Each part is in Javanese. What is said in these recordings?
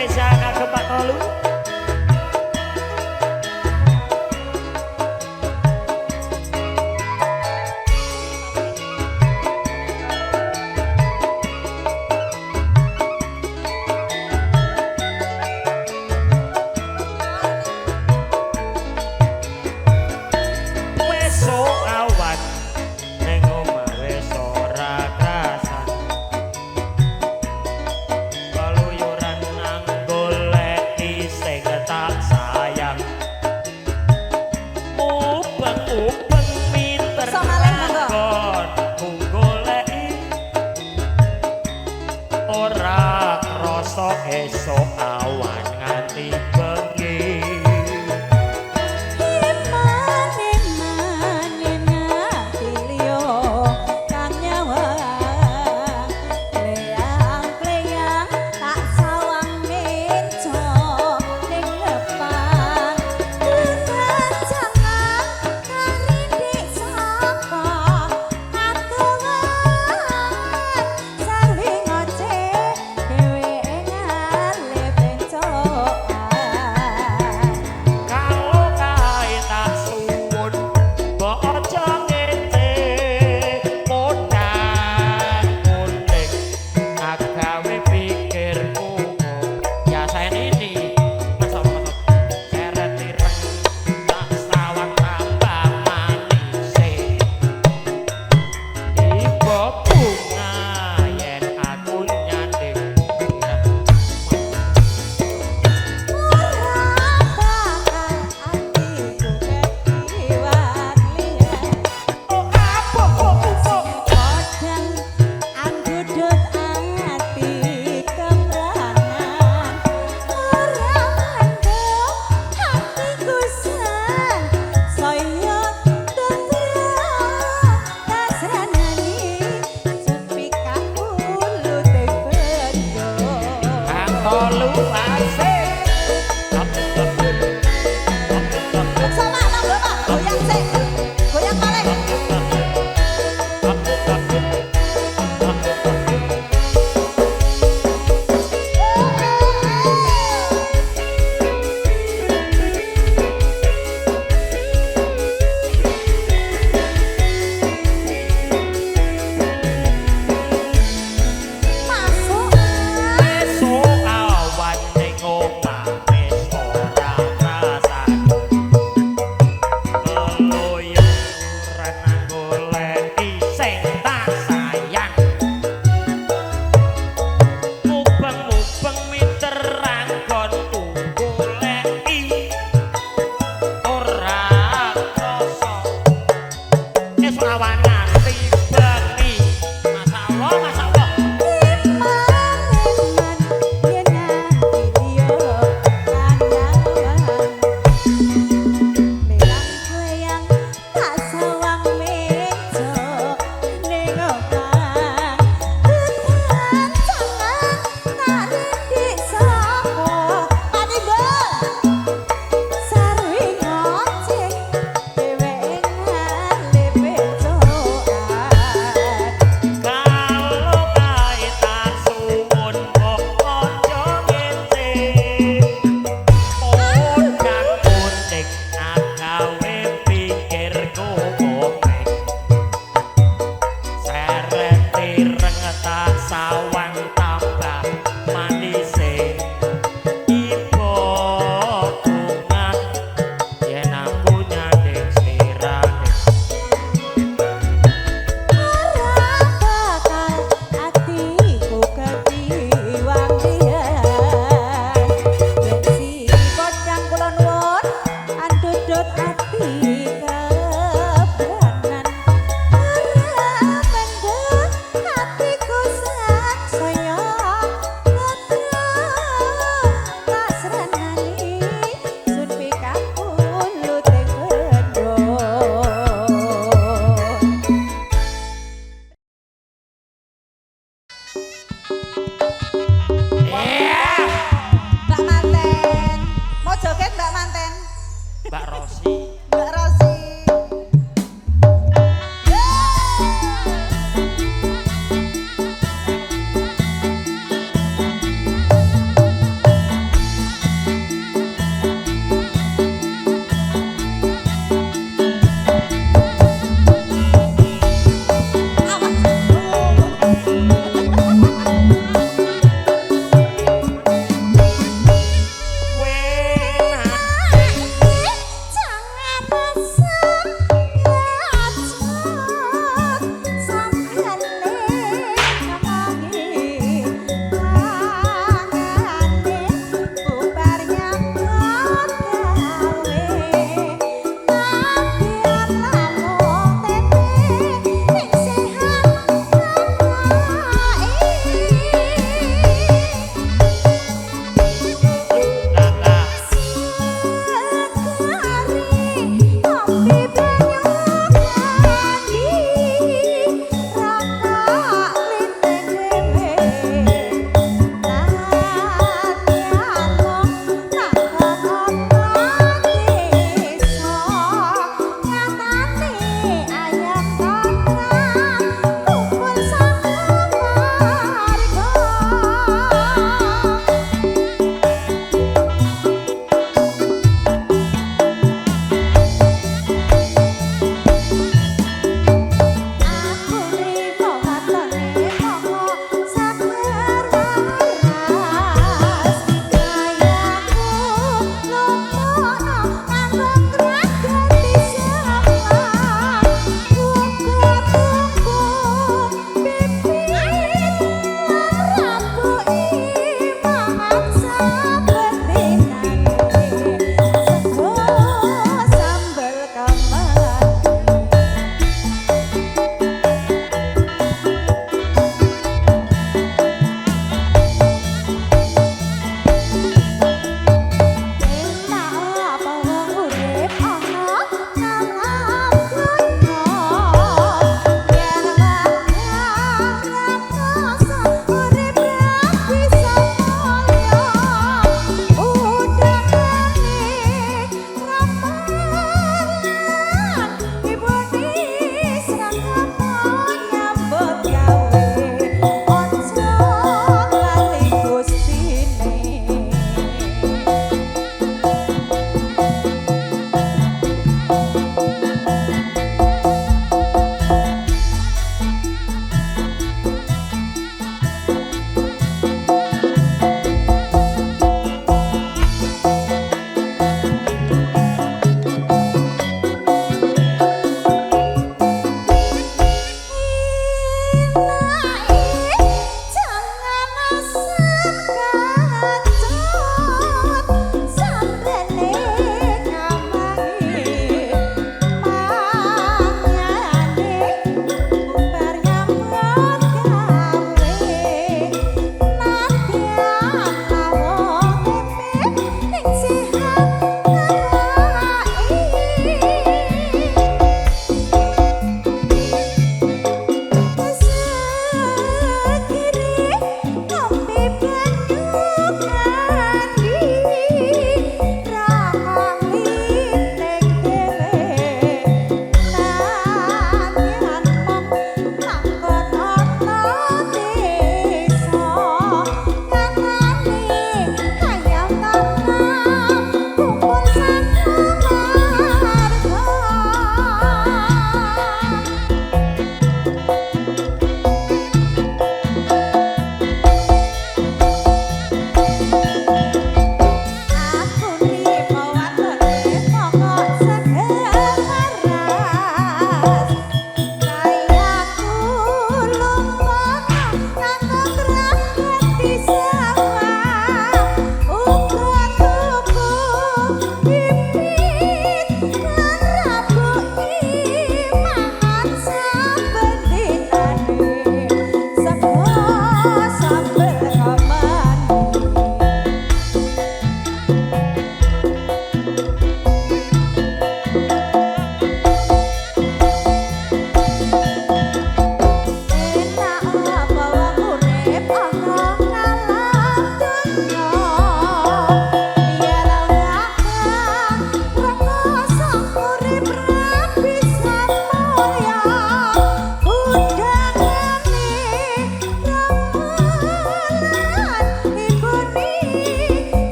spesial kagem Pak Tolu. Esok awan nganti bengi Imane ngati liya kang nyawang Leyang-leyang tak sawang menco ning lepang Dengan jangan karindik saka atungan Sarwi ngoceh dhewe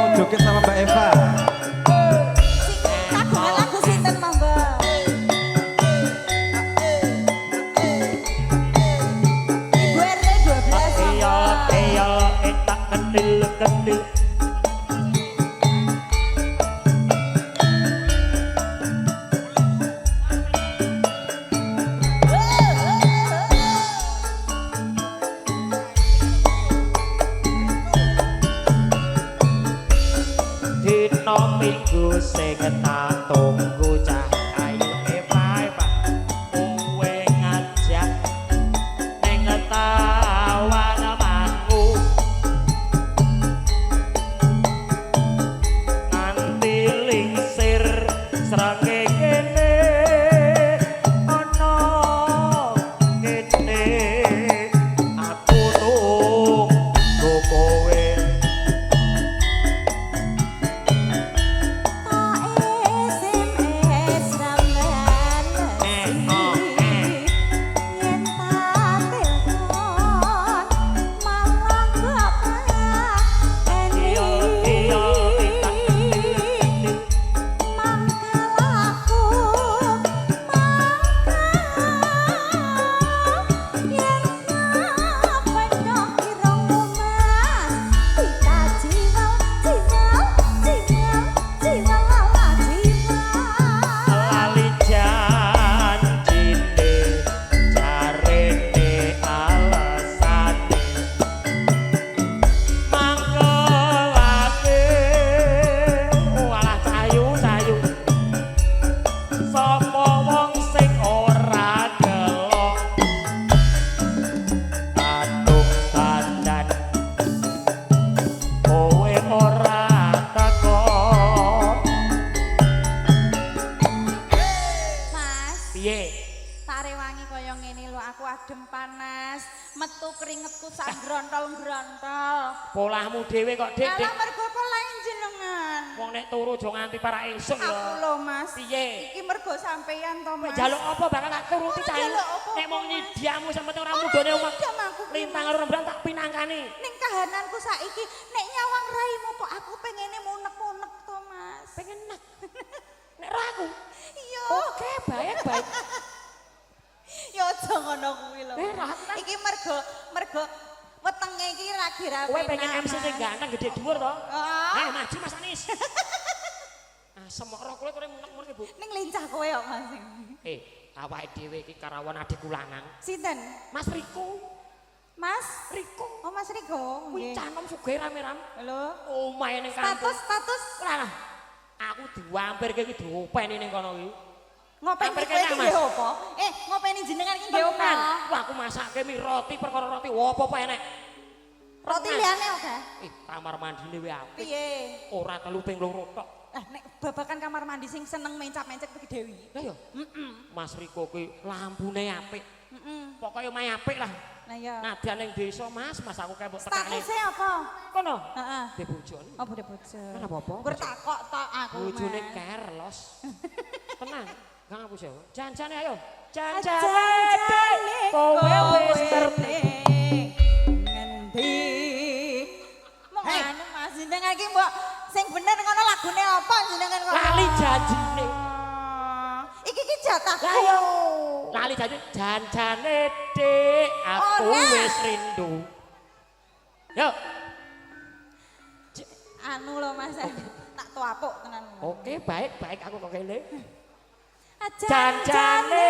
mau joget sama Mbak Eva. Kagungan lagu sinten monggo. Ibu RT 12 Iya, monggo. iya, tak kendil. Dino minggu sing tak tunggu cah ayu Eva kowe ngajak ning tawan mangu nganti lingsir srenge kene ana kene aku tunggu kowe SMS ramlan yen tak telepon malah bapak iya tak mangkalaku yen penyok irung mas kita jiwa lala jiwa lali janjine jarene alasane mangkelake walah cayu sapa wong sing ora gelok aduh dandan kowe ora teko Mas piye Sarewangi kaya ngene lho aku adem panas metu keringetku sak grontol-grontol polahmu dhewe kok dik Alah mergo polahe jenengan wong nek turu aja nganti para esuk aku lho lho Mas piye iki mergo sampeyan to kowe Mas njaluk apa bakal tak turuti cah Njaluk apa, nek mong Mas? nyediamu sampe ora mudone omah Jam aku ki, lintang Mas. karo rembulan tak pinangkani ning kahananku saiki nek nyawang raimu kok aku pengene munek-munek to Mas pengen nek nek ora aku iya oke baik ya aja ngono kuwi lho ra aku kan iki mergo wetenge iki ra kira kowe pengen MC sing ganteng gede dhuwur to Ah, maju Mas Anis ah semokro kowe munek-munek Bu ning lincah kowe kok Mas awake dhewe iki karawan adikku lanang sinten Mas Riko Mas Riko Oh Mas Rigo kuwi canom sugih rame-rame halo omahe ning kampung status ora aku diwampirke iki diopeni ning kono iki ngopeni Hampir kowe iki kena, Mas. nggih apa ngopeni jenengan iki nggih apa Tenan. Wah, aku masake mi roti perkara roti apa enek. roti Tenan. liyane oke Kamar mandine wae apik. piye Ora telu ping loro tok. nek babakan kamar mandi sing seneng mencap-mencap iki Dewi Lah ya, Mas Riko kuwi lampune apik. Pokoke omahe apik lah. nah ya Nadyan ning desa, Mas aku kepok tekane. statusnya apa Kono. heeh Dhe bojone. oh bude bojo Kan apa-apa. gur takok tok aku Bojone Mas. Carlos. Tenang. Gak ngapus ya. Janjane ayo. Janjane Janjane kowe wis ngerti. ngendi mong anu Mas jenengan iki mbok sing bener ngono lagune apa jenengan kok Lali janjine. iki jatahku Lah yo, lali janjane Dik, aku Ora. wis rindu. Yo, anu lho Mas tak tuapuk tenan oke baik aku kok kene. janjane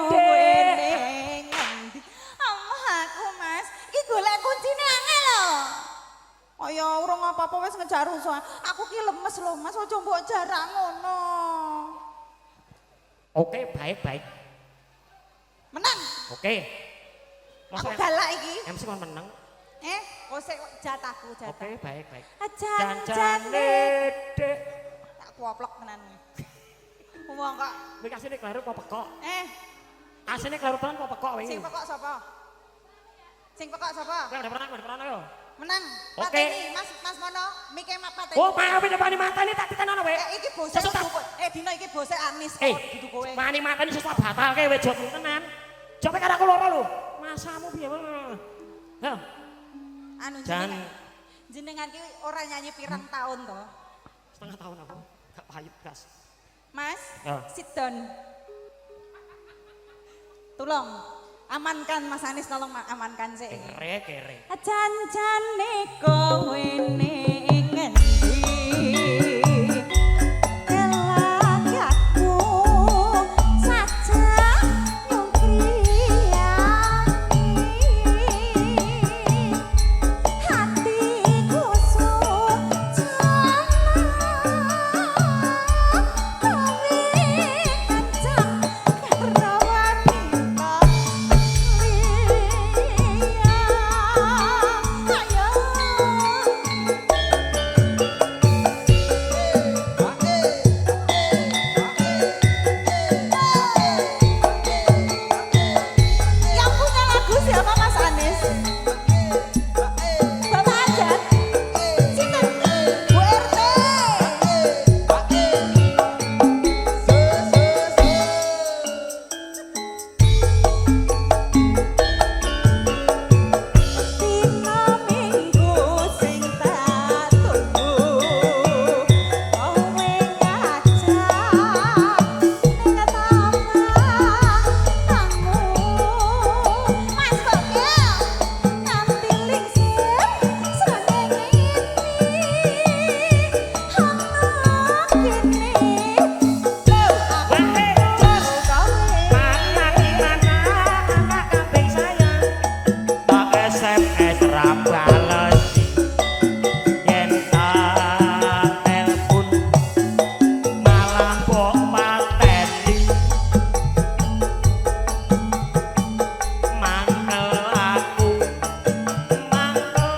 kowe ning ngendi amah aku Mas iki golek kuncine angel lho kaya urung apa-apa wis ngejar rusuh aku ki lemes lho Mas aja mbok jarak ngono Oke, baik. menang Oke. aku Masa galak iki MC kon menang. kose jatahku jatah Oke, baik. janjane Janjane Dik. tak kuoplok tenan wong kok Kowe kasine kleru apa pekok? sing Asine kleru tenan apa pekok wingi? pekok sapa sing pekok sapa Kowe udah pernah yo. menang Oke. pateni Mas Mono mike pateni Oh, maaf nyepani matane tak ditenono kowe. iki bose Sesuk tak- dina iki bose Anis kok Eh, dudu kowe mani matane sesuk batalke kowe jobmu tenan. Jobe karo aku loro lho. Masamu piye? Yo. anu Jan jenengan Jenengan ki ora nyanyi pirang tahun to? Setengah tahun aku. Gak payut gas. Mas, Ya. sit down. Tolong amankan Mas Anis, tolong amankan sih. Kere. Jan-jane kowe ning ngendi? Elakku saja nyungkriyani. Hatiku sujana kowe kancang karo wanita liya. Ayo yang punya lagu siapa Mas Anis? Bapak Ajat? Sinten? Bu RT? Dina minggu sing tak tunggu kowe ngajak ning taman nangmu Mas Bogel nganti lingsir srengenge ini ana kene Wae, Jos. Mana di mana anak kambing saya? Tak SMS ra bales. Yen tak telepon malah kok mateni. Mangkel aku, mangkel.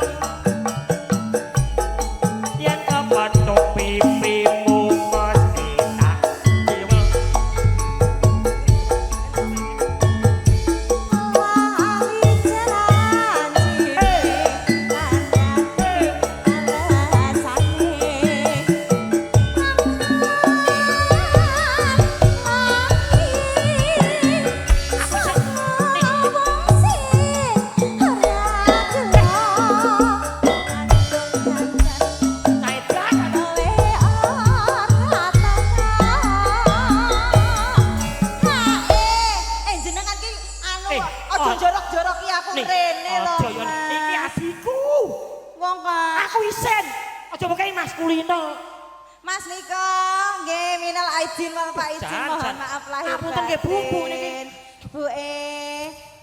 Yen kepethuk pipimu mesti tak ciwel. Wali janji nanyake alasane jenengan ki anu aja jorok-joroki aku rene lho. Aja yo iki adikku. Wong kok Aku isen. Aja bukai Mas Kulino. Mas Niko, nggih minal aidin wal faizin, Jan, mohon Jan. maaf lahir Ngapunten nggih, Bu, Bu, niki. batin. Bu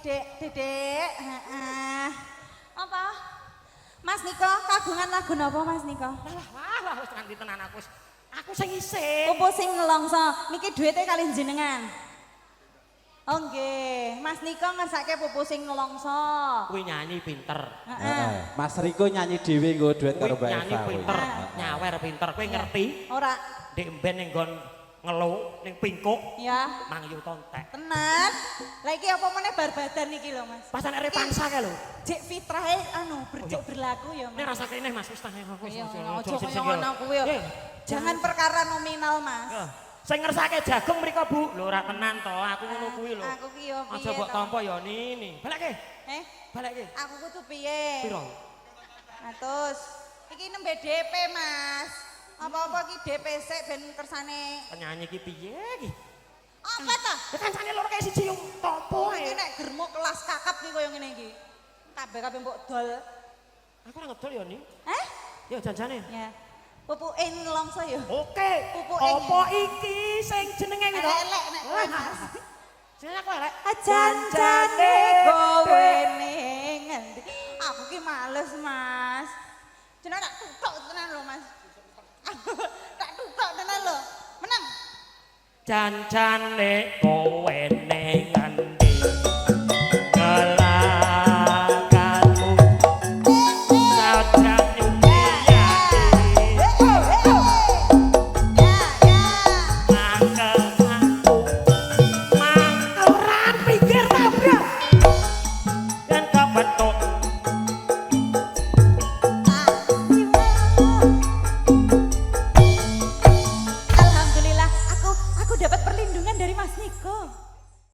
Dek, Dedek, heeh. Apa? Mas Niko, kagungan lagu napa Mas Niko? Wah, wis nganti tenan aku wis. Aku sing isin. Opo sing nelongso? Niki duwite kali jenengan. Oh nggih, Mas Niko ngersake pupu sing nelongso. Kuwi nyanyi pinter. Heeh. Mas Riko nyanyi dhewe nggo duet karo Mbak Nyanyi Eva. pinter, Ah. nyawer pinter. Kowe ngerti? Ora, Ndek mben ning nggon ngelu ning pingkuk ya. mang yu tontek. Tenan. Lah iki apa meneh bar badan iki lho Mas. Pasan ere pangsa kae lho. Cek fitrahe anu bercuk berlaku ya Nek Mas. rasa kene Mas wis tah aku wis. Iya, Aja aja kaya ngono kuwi ya. Jangan perkara nominal Mas. Sing ngersake jagung mriko, Bu. Lho ora tenan to, aku ngono kuwi lho. Aku ki yo piye Aja mbok to? tampa ya nini. Balekke. Eh, Balekke. aku kudu piye? Piro? Atus. Iki nembe DP Mas. Apa-apa ki DP sik ben kersane. Penyanyi ki piye ki? Apa ta? Ya kancane loro kae siji yo topo Iki ae. nek germuk kelas kakap ki koyo ngene iki. Kabeh-kabeh mbok dol. Aku ora ngedol ya, Ni. Eh? Ya janjane. Ya. Pupuke nelongso ya. Oke. Pupuke. Apa iki sing jenenge iki to? Elek nek kowe Mas. Jenenge aku elek. Janjane kowe ning ngendi? Aku ki males, Mas. Jenenge tak tutuk tenan lho, Mas. Tak tutuk tenan lho. Menang. Janjane kowe